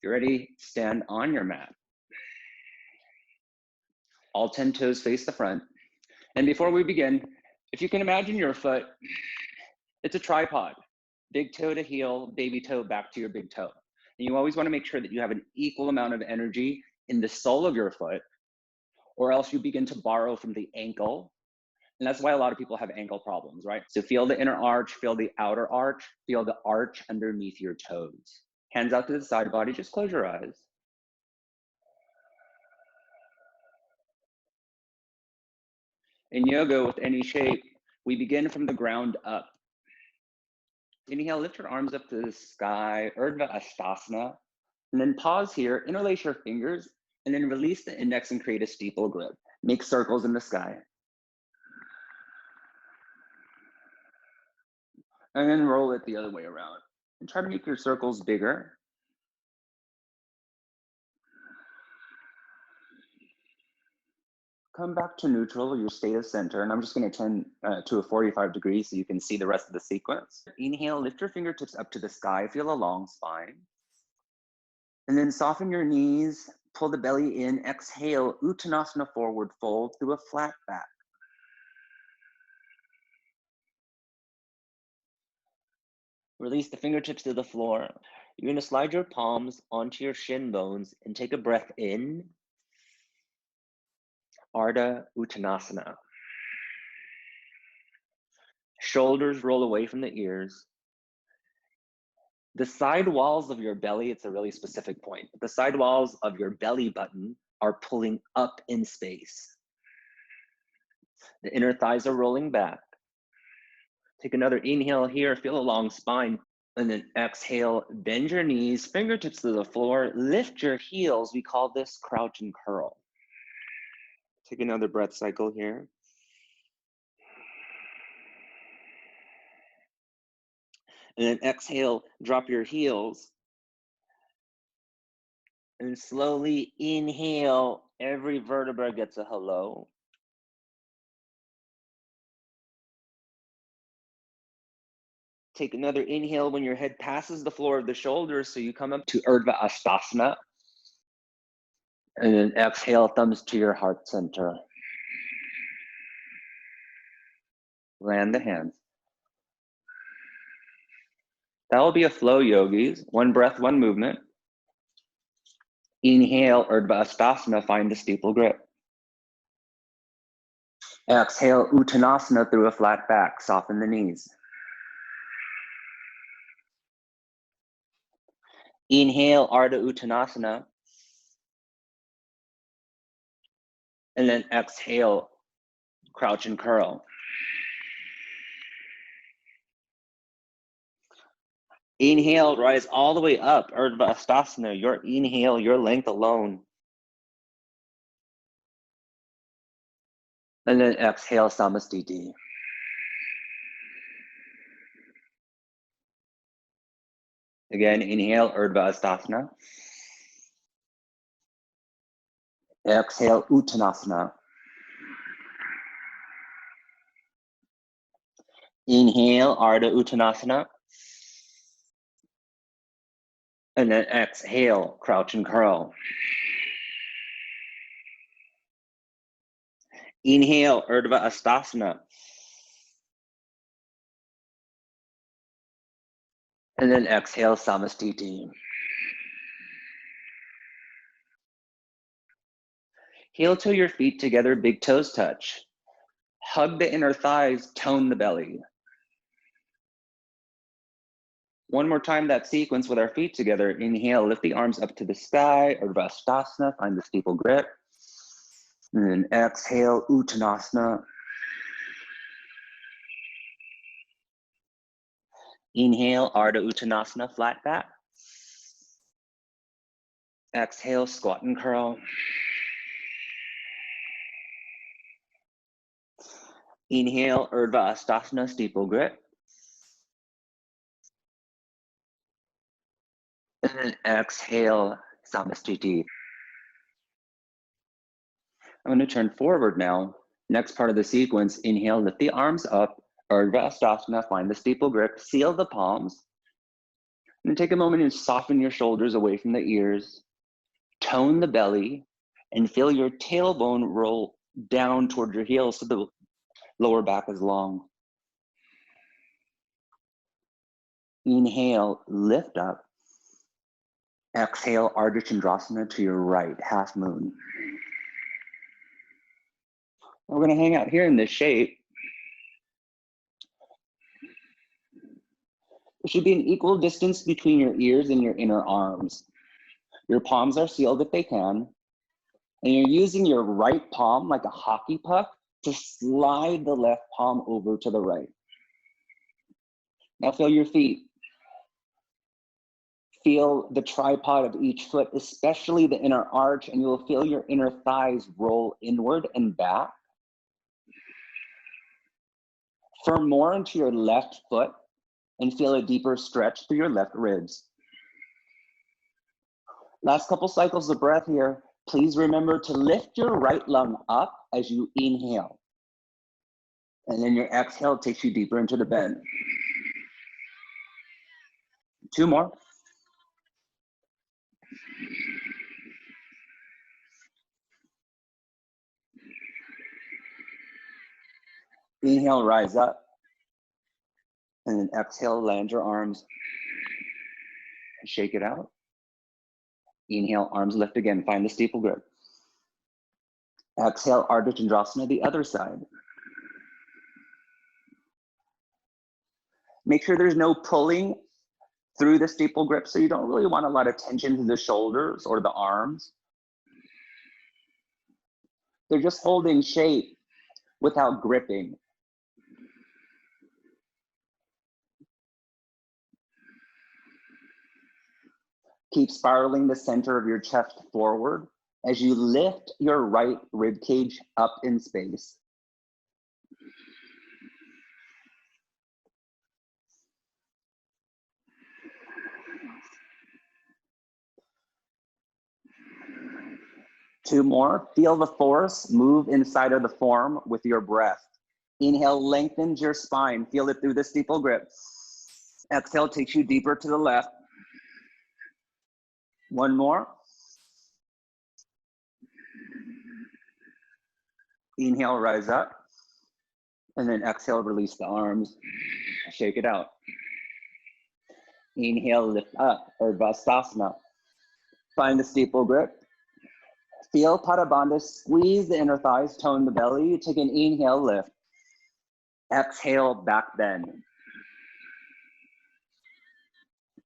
you're ready, stand on your mat. All 10 toes face the front. And before we begin, if you can imagine your foot, it's a tripod. Big toe to heel, baby toe back to your big toe. And you always want to make sure that you have an equal amount of energy in the sole of your foot, or else you begin to borrow from the ankle. And that's why a lot of people have ankle problems, right? So feel the inner arch, feel the outer arch, feel the arch underneath your toes. Hands out to the side body, just close your eyes. In yoga, with any shape, we begin from the ground up. Inhale, lift your arms up to the sky, Urdhva Astasana, and then pause here, interlace your fingers, and then release the index and create a steeple grip. Make circles in the sky. And then roll it the other way around. And try to make your circles bigger. Come back to neutral, your state of center, and I'm just going to turn to a 45 degrees so you can see the rest of the sequence. Inhale, lift your fingertips up to the sky, feel a long spine. And then soften your knees, pull the belly in, exhale, Uttanasana forward fold through a flat back. Release the fingertips to the floor. You're going to slide your palms onto your shin bones and take a breath in. Ardha Uttanasana. Shoulders roll away from the ears. The side walls of your belly, it's a really specific point. The side walls of your belly button are pulling up in space. The inner thighs are rolling back. Take another inhale here, feel a long spine. And then exhale, bend your knees, fingertips to the floor, lift your heels. We call this crouch and curl. Take another breath cycle here. And then exhale, drop your heels. And slowly inhale, every vertebra gets a hello. Take another inhale when your head passes the floor of the shoulders, so you come up to Urdhva Astasana. And then exhale, thumbs to your heart center. Land the hands. That will be a flow, yogis. One breath, one movement. Inhale, Urdhva Astasana, find the steeple grip. Exhale, Uttanasana through a flat back, soften the knees. Inhale, Ardha Uttanasana. And then exhale, crouch and curl. Inhale, rise all the way up, Urdhva Astasana. Your inhale, your length alone. And then exhale, Samastiti. Again, inhale, Urdhva Astasana. Exhale, Uttanasana. Inhale, Ardha Uttanasana. And then exhale, crouch and curl. Inhale, Urdhva Astasana. And then exhale, Samastiti. Heel to your feet together, big toes touch. Hug the inner thighs, tone the belly. One more time that sequence with our feet together. Inhale, lift the arms up to the sky, Urdhva Astasana, find the steeple grip. And then exhale, Uttanasana. Inhale, Ardha Uttanasana, flat back. Exhale, squat and curl. Inhale, Urdhva Astasana, steeple grip. And then exhale, Samastiti. I'm going to turn forward now. Next part of the sequence, inhale, lift the arms up, Urdhva Astasana, find the steeple grip, seal the palms. And take a moment and soften your shoulders away from the ears, tone the belly, and feel your tailbone roll down toward your heels so the lower back is long. Inhale, lift up. Exhale, Ardha Chandrasana to your right, half moon. We're going to hang out here in this shape. There should be an equal distance between your ears and your inner arms. Your palms are sealed if they can, and you're using your right palm like a hockey puck to slide the left palm over to the right. Now feel your feet. Feel the tripod of each foot, especially the inner arch, and you will feel your inner thighs roll inward and back. Firm more into your left foot and feel a deeper stretch through your left ribs. Last couple cycles of breath here. Please remember to lift your right lung up as you inhale. And then your exhale takes you deeper into the bend. 2 more. Inhale, rise up. And then exhale, land your arms. Shake it out. Inhale, arms lift again. Find the steeple grip. Exhale, Ardha Chandrasana, the other side. Make sure there's no pulling through the steeple grip, so you don't really want a lot of tension to the shoulders or the arms. They're just holding shape without gripping. Keep spiraling the center of your chest forward as you lift your right rib cage up in space. Two more. Feel the force move inside of the form with your breath. Inhale, lengthens your spine. Feel it through the steeple grip. Exhale takes you deeper to the left. One more. Inhale, rise up. And then exhale, release the arms. Shake it out. Inhale, lift up, Urdhva. Find the steeple grip. Feel Padabandha, squeeze the inner thighs, tone the belly. Take an inhale, lift. Exhale, back bend.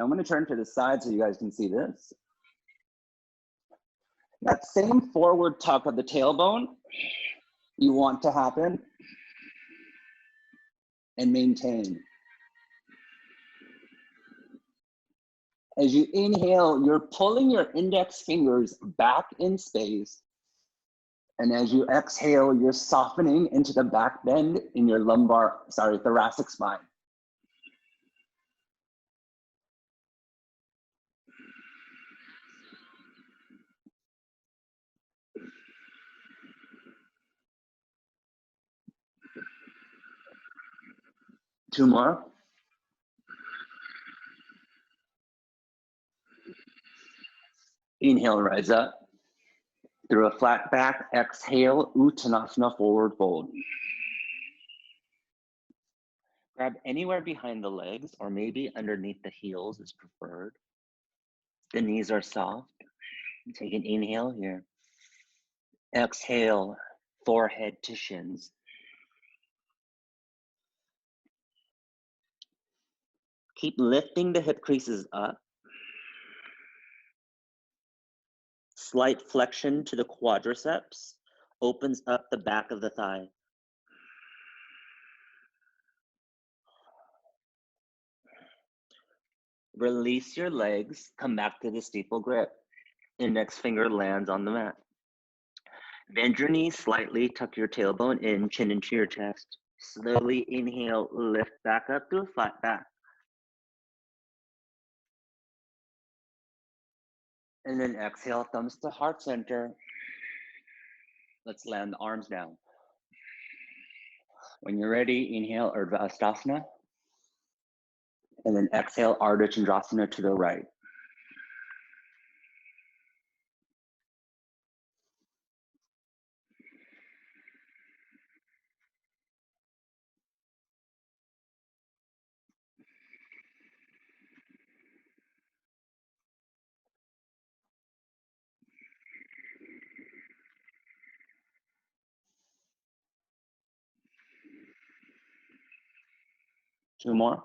I'm going to turn to the side so you guys can see this. That same forward tuck of the tailbone you want to happen and maintain. As you inhale, you're pulling your index fingers back in space. And as you exhale, you're softening into the back bend in your thoracic spine. Two more. Inhale, rise up. Through a flat back, exhale, Uttanasana, forward fold. Grab anywhere behind the legs or maybe underneath the heels is preferred. The knees are soft. Take an inhale here. Exhale, forehead to shins. Keep lifting the hip creases up. Slight flexion to the quadriceps opens up the back of the thigh. Release your legs, come back to the steeple grip. Index finger lands on the mat. Bend your knees slightly, tuck your tailbone in, chin into your chest. Slowly inhale, lift back up to a flat back. And then exhale, thumbs to heart center. Let's land the arms down. When you're ready, inhale, Urdhva. And then exhale, Ardha Chandrasana to the right. Two more.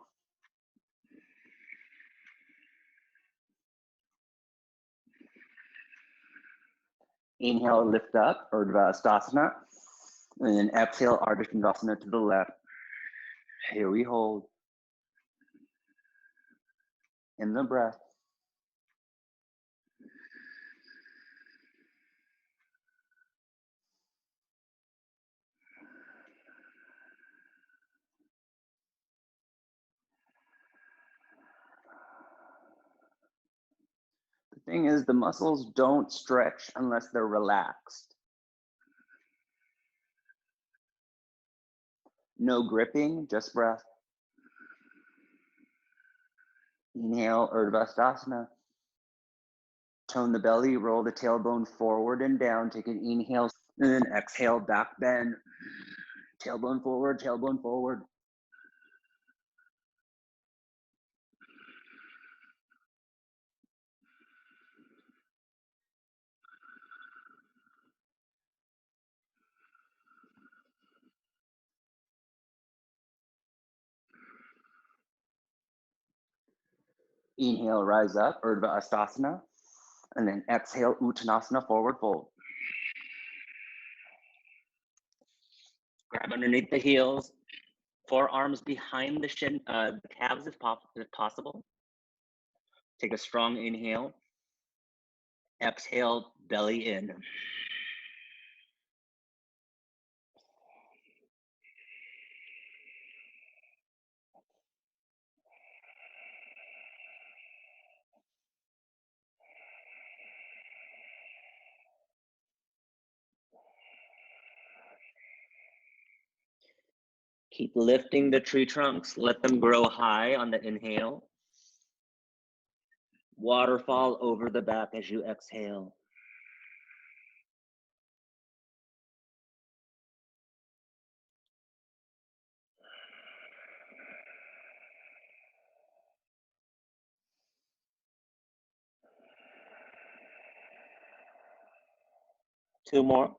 Inhale, lift up, Urdhva Hastasana. And then exhale, Ardha Chandrasana to the left. Here we hold. In the breath. The thing is, the muscles don't stretch unless they're relaxed. No gripping, just breath. Inhale, Urdhva Hastasana. Tone the belly, roll the tailbone forward and down. Take an inhale, and then exhale, back bend. Tailbone forward, tailbone forward. Inhale, rise up, Urdhva Hastasana. And then exhale, Uttanasana, forward fold. Grab underneath the heels, forearms behind the shin, the calves if possible. Take a strong inhale. Exhale, belly in. Keep lifting the tree trunks. Let them grow high on the inhale. Waterfall over the back as you exhale. Two more.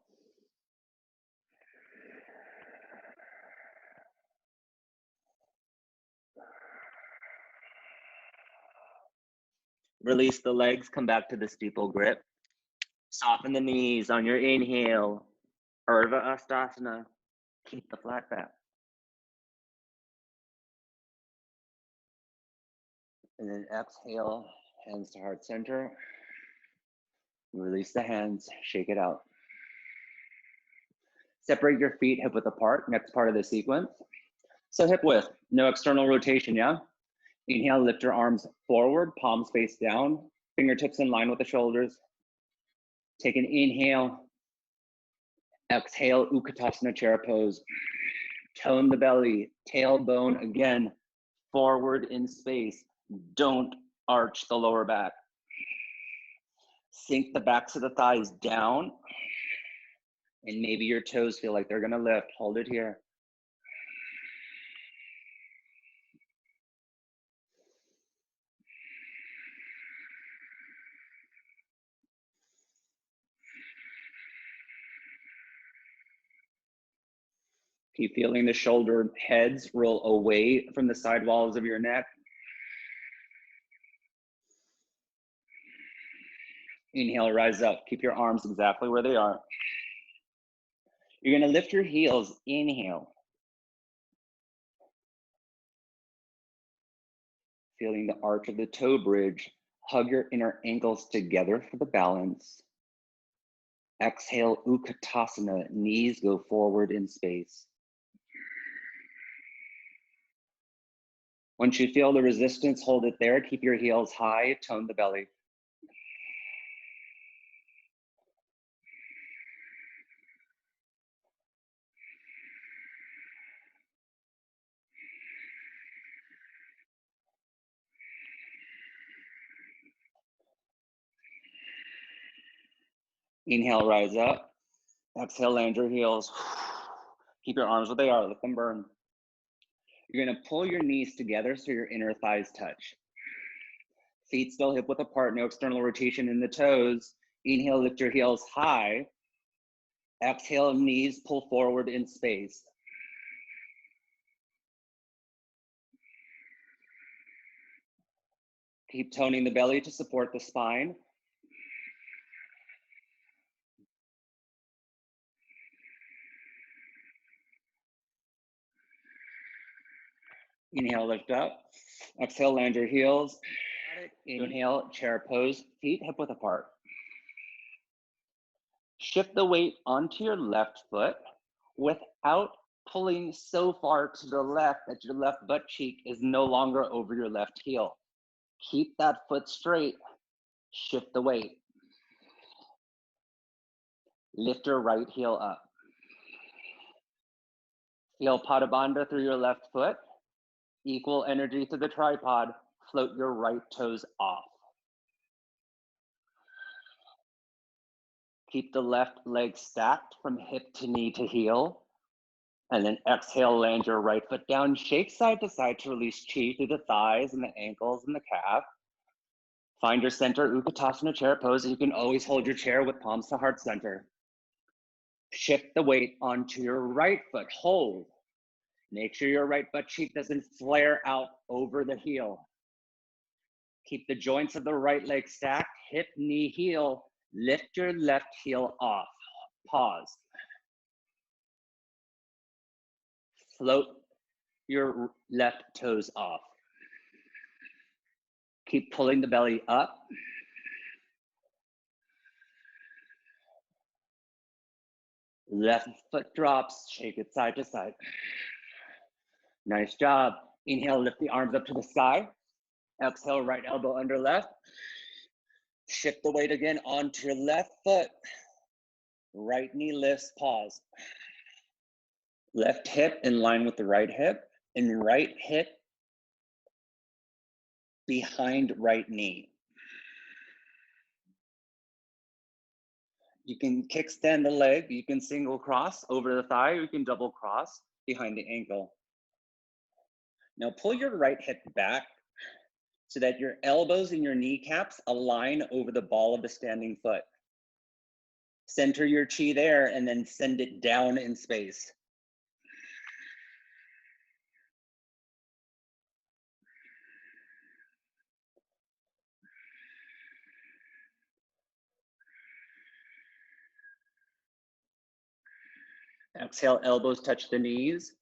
Release the legs, come back to the steeple grip. Soften the knees on your inhale. Urdhva Hastasana. Keep the flat back. And then exhale, hands to heart center. Release the hands, shake it out. Separate your feet hip width apart, next part of the sequence. So hip width, no external rotation, yeah? Inhale, lift your arms forward, palms face down, fingertips in line with the shoulders. Take an inhale. Exhale, Utkatasana chair pose. Tone the belly, tailbone again, forward in space. Don't arch the lower back. Sink the backs of the thighs down, and maybe your toes feel like they're gonna lift. Hold it here. Keep feeling the shoulder heads roll away from the side walls of your neck. Inhale, rise up. Keep your arms exactly where they are. You're gonna lift your heels, inhale. Feeling the arch of the toe bridge. Hug your inner ankles together for the balance. Exhale, Utkatasana, knees go forward in space. Once you feel the resistance, hold it there. Keep your heels high, tone the belly. Inhale, rise up. Exhale, land your heels. Keep your arms where they are, let them burn. You're gonna pull your knees together so your inner thighs touch. Feet still hip width apart, no external rotation in the toes. Inhale, lift your heels high. Exhale, knees pull forward in space. Keep toning the belly to support the spine. Inhale, lift up. Exhale, land your heels. Inhale, chair pose, feet hip width apart. Shift the weight onto your left foot without pulling so far to the left that your left butt cheek is no longer over your left heel. Keep that foot straight. Shift the weight. Lift your right heel up. Feel Padabandha through your left foot. Equal energy to the tripod. Float your right toes off. Keep the left leg stacked from hip to knee to heel. And then exhale, land your right foot down. Shake side to side to release chi through the thighs and the ankles and the calf. Find your center, Utkatasana chair pose. You can always hold your chair with palms to heart center. Shift the weight onto your right foot. Hold. Make sure your right butt cheek doesn't flare out over the heel. Keep the joints of the right leg stacked, hip, knee, heel. Lift your left heel off. Pause. Float your left toes off. Keep pulling the belly up. Left foot drops, shake it side to side. Nice job. Inhale, lift the arms up to the sky. Exhale, right elbow under left. Shift the weight again onto your left foot. Right knee lifts, pause. Left hip in line with the right hip, and right hip behind right knee. You can kickstand the leg, you can single cross over the thigh, or you can double cross behind the ankle. Now pull your right hip back so that your elbows and your kneecaps align over the ball of the standing foot. Center your chi there and then send it down in space. Exhale, elbows touch the knees.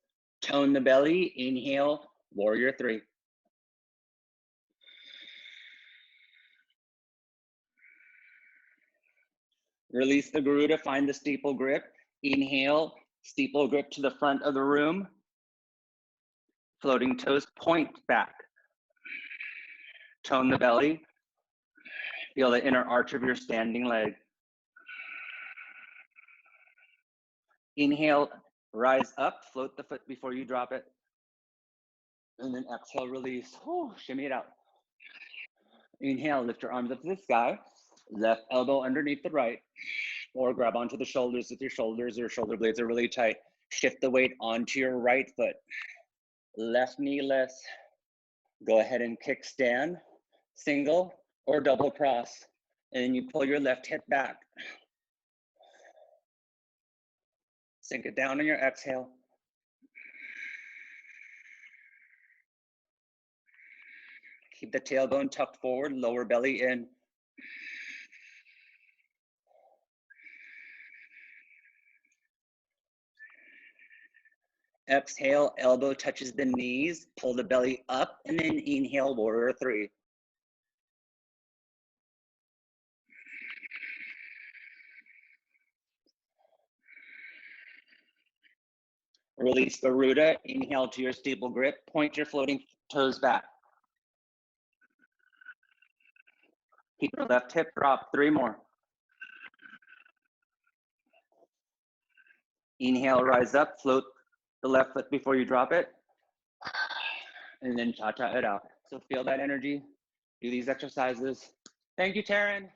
Tone the belly. Inhale, warrior three. Release the Garuda, find the steeple grip. Inhale, steeple grip to the front of the room. Floating toes point back. Tone the belly. Feel the inner arch of your standing leg. Inhale, rise up, float the foot before you drop it. And then exhale, release. Whew, shimmy it out. Inhale, lift your arms up to the sky. Left elbow underneath the right, or grab onto the shoulders if your shoulders or shoulder blades are really tight. Shift the weight onto your right foot. Left knee lifts. Go ahead and kickstand, single or double cross. And then you pull your left hip back. Sink it down on your exhale. Keep the tailbone tucked forward, lower belly in. Exhale, elbow touches the knees, pull the belly up, and then inhale, warrior three. Release Garuda, inhale to your steeple grip, point your floating toes back. Keep your left hip drop, three more. Inhale, rise up, float the left foot before you drop it. And then cha-cha it out. So feel that energy, do these exercises. Thank you, Taryn.